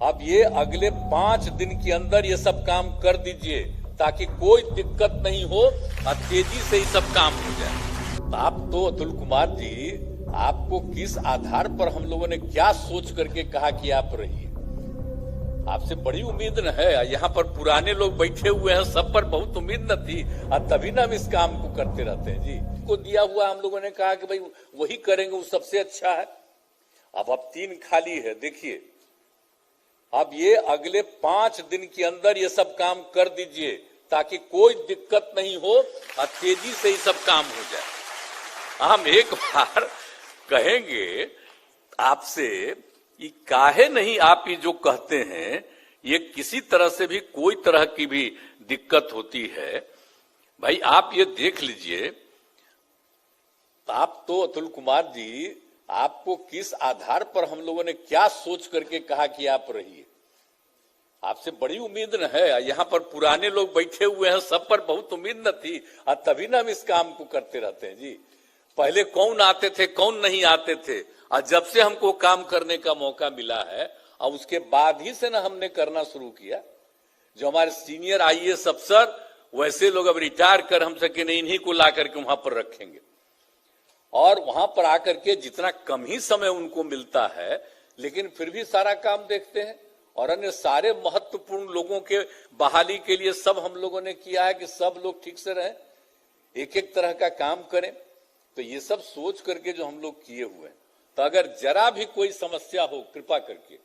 अब ये अगले 5 दिन के अंदर ये सब काम कर दीजिए ताकि कोई दिक्कत नहीं हो और तेजी से ये सब काम हो जाए। आप तो अतुल कुमार जी, आपको किस आधार पर हम लोगों ने क्या सोच करके कहा कि आप रहिए? आपसे बड़ी उम्मीद न है। यहाँ पर पुराने लोग बैठे हुए हैं, सब पर बहुत उम्मीद न थी और तभी ना हम इस काम को करते रहते हैं जी। को दिया हुआ हम लोगों ने कहा कि भाई वही करेंगे, वो सबसे अच्छा है। अब 3 खाली है। देखिए, अब ये अगले 5 दिन के अंदर ये सब काम कर दीजिए ताकि कोई दिक्कत नहीं हो और तेजी से ये सब काम हो जाए। हम एक बार कहेंगे आपसे, ये काहे नहीं आप ये जो कहते हैं, ये किसी तरह से भी कोई तरह की भी दिक्कत होती है। भाई आप ये देख लीजिए, आप तो अतुल कुमार जी, आपको किस आधार पर हम लोगों ने क्या सोच करके कहा कि आप रहिए? आपसे बड़ी उम्मीद न है। यहाँ पर पुराने लोग बैठे हुए हैं, सब पर बहुत उम्मीद न थी और तभी ना हम इस काम को करते रहते हैं जी। पहले कौन आते थे, कौन नहीं आते थे, और जब से हमको काम करने का मौका मिला है और उसके बाद ही से ना हमने करना शुरू किया। जो हमारे सीनियर आईएएस अफसर, वैसे लोग अब रिटायर कर हम सके नहीं, इन्हीं को ला करके वहां पर रखेंगे और वहां पर आकर के जितना कम ही समय उनको मिलता है, लेकिन फिर भी सारा काम देखते हैं। और अन्य सारे महत्वपूर्ण लोगों के बहाली के लिए सब हम लोगों ने किया है कि सब लोग ठीक से रहें, एक एक तरह का काम करें। तो ये सब सोच करके जो हम लोग किए हुए हैं, तो अगर जरा भी कोई समस्या हो, कृपा करके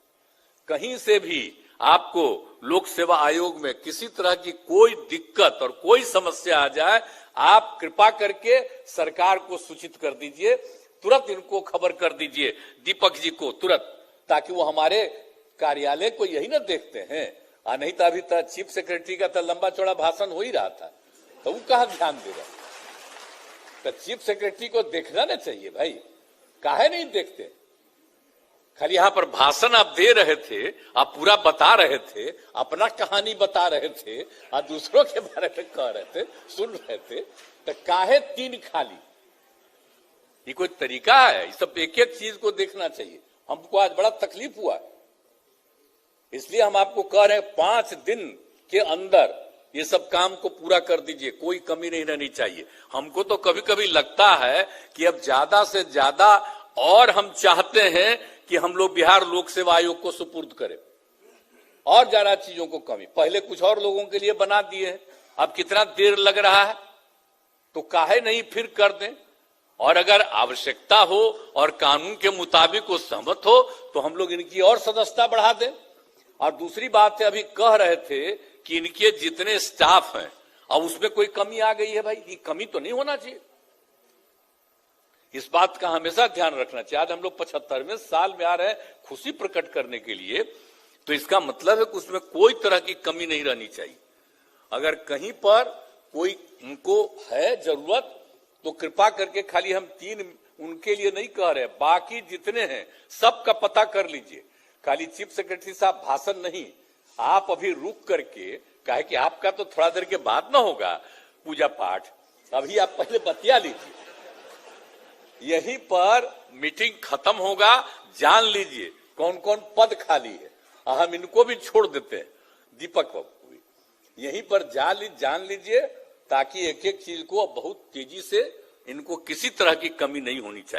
कहीं से भी आपको लोक सेवा आयोग में किसी तरह की कोई दिक्कत और कोई समस्या आ जाए, आप कृपा करके सरकार को सूचित कर दीजिए, तुरंत इनको खबर कर दीजिए, दीपक जी को तुरंत, ताकि वो हमारे कार्यालय को यही ना देखते हैं। नहीं तो अभी तक चीफ सेक्रेटरी का तो लंबा चौड़ा भाषण हो ही रहा था, तो वो कहाँ ध्यान दे रहा? तो चीफ सेक्रेटरी को देखना ना चाहिए भाई, काहे नहीं देखते? खाली यहाँ पर भाषण आप दे रहे थे, आप पूरा बता रहे थे, अपना कहानी बता रहे थे और दूसरों के बारे में कह रहे थे, सुन रहे थे। तो काहे 3 खाली? ये कोई तरीका है? ये सब एक एक चीज को देखना चाहिए। हमको आज बड़ा तकलीफ हुआ, इसलिए हम आपको कह रहे हैं 5 दिन के अंदर ये सब काम को पूरा कर दीजिए, कोई कमी नहीं रहनी चाहिए। हमको तो कभी कभी लगता है कि अब ज्यादा से ज्यादा और हम चाहते हैं कि हम लोग बिहार लोक सेवा आयोग को सुपुर्द करें और ज्यादा चीजों को कमी। पहले कुछ और लोगों के लिए बना दिए हैं, अब कितना देर लग रहा है, तो काहे नहीं फिर कर दें। और अगर आवश्यकता हो और कानून के मुताबिक वो सहमत हो तो हम लोग इनकी और सदस्यता बढ़ा दें। और दूसरी बात है, अभी कह रहे थे कि इनके जितने स्टाफ हैं अब उसमें कोई कमी आ गई है। भाई ये कमी तो नहीं होना चाहिए, इस बात का हमेशा ध्यान रखना चाहिए। आज हम लोग 75वें साल में आ रहे हैं खुशी प्रकट करने के लिए, तो इसका मतलब है कि उसमें कोई तरह की कमी नहीं रहनी चाहिए। अगर कहीं पर कोई उनको है जरूरत तो कृपा करके, खाली हम 3 उनके लिए नहीं कह रहे, बाकी जितने हैं सबका पता कर लीजिए। खाली चीफ सेक्रेटरी साहब भाषण नहीं, आप अभी रुक करके, काहे कि आपका तो थोड़ा देर के बाद ना होगा पूजा पाठ, अभी आप पहले बतिया लीजिए, यहीं पर मीटिंग खत्म होगा, जान लीजिए कौन कौन पद खाली है, हम इनको भी छोड़ देते हैं, दीपक बाबू को भी यहीं पर जान लीजिए, ताकि एक एक चीज को बहुत तेजी से, इनको किसी तरह की कमी नहीं होनी चाहिए।